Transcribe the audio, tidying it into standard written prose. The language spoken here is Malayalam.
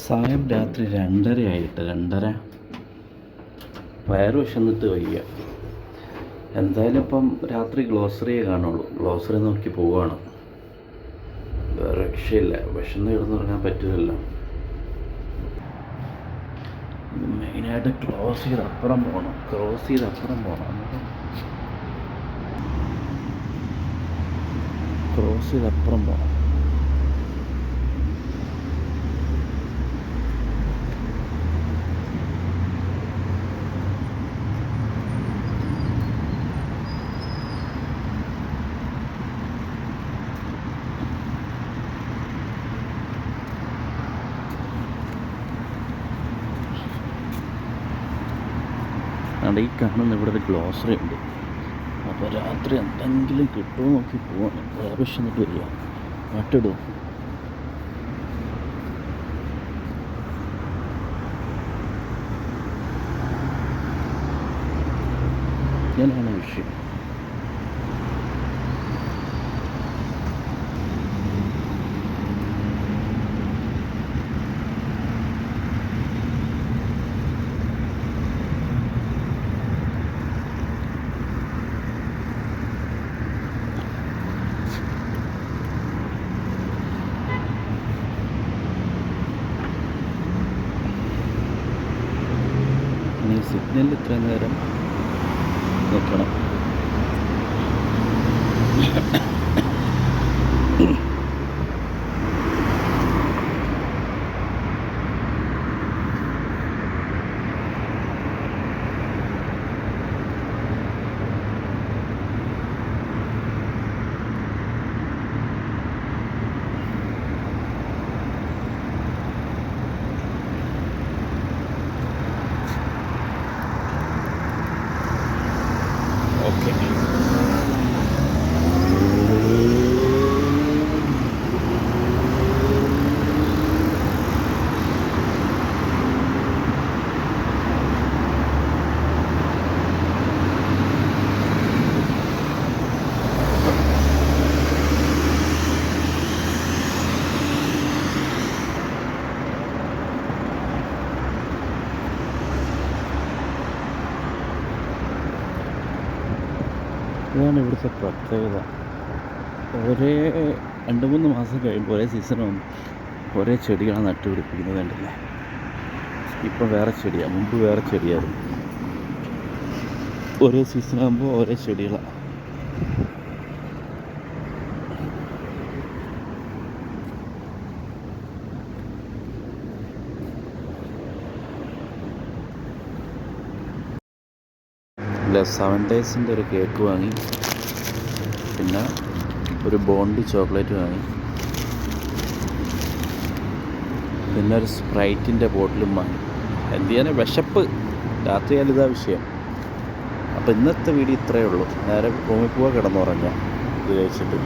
സമയം രാത്രി 2:30 ആയിട്ട് 2:30. വയറ് വിശന്നിട്ട് വയ്യ. എന്തായാലും ഇപ്പം രാത്രി ഗ്ലോസറിയെ കാണുള്ളൂ. ഗ്ലോസറി നോക്കി പോവുകയാണ്. വേറെ രക്ഷയില്ല. വിശന്ന് കിടന്നുറങ്ങാൻ പറ്റില്ലല്ലോ. മെയിനായിട്ട് ക്രോസ് ചെയ്ത് അപ്പുറം പോകണം. ക്രോസ് ചെയ്ത് അപ്പുറം പോകണം. അവിടെ ഈ കാണുന്ന ഇവിടെ ഒരു ഗ്ലോസറി ഉണ്ട്. അപ്പോൾ രാത്രി എന്തെങ്കിലും കിട്ടുമോ നോക്കി പോവാണ്. വേറെ വിശന്നിട്ട് വരിക. പാട്ടിടും. ഞാനാണ് വിഷയം. ഈ സിഗ്നലിൽ ഇത്രയും നേരം നിൽക്കണം. ഓക്കെ, ഇതാണ് ഇവിടുത്തെ പ്രത്യേകത. ഒരേ 2-3 മാസം കഴിയുമ്പോൾ ഒരേ സീസണും ഒരേ ചെടികളാണ് നട്ടുപിടിപ്പിക്കുന്നത്. കണ്ടില്ലേ? ഇപ്പം വേറെ ചെടിയാണ്, മുമ്പ് വേറെ ചെടിയായിരുന്നു. ഒരേ സീസണാകുമ്പോൾ ഒരേ ചെടികളാണ്. ഇല്ല, 7 ഡേയ്സിൻ്റെ ഒരു കേക്ക് വാങ്ങി, പിന്നെ ഒരു ബോണ്ടി ചോക്ലേറ്റ് വാങ്ങി, പിന്നെ ഒരു സ്പ്രൈറ്റിൻ്റെ ബോട്ടിലും വാങ്ങി. എന്ത് ചെയ്യാൻ, വിശപ്പ്. രാത്രിയായാലും ഇതാ വിഷയം. അപ്പോൾ ഇന്നത്തെ വീഡിയോ ഇത്രയേ ഉള്ളൂ. നേരെ റൂമിൽ പോവാൻ, കിടന്നുറങ്ങാം ഇത് കഴിച്ചിട്ട്.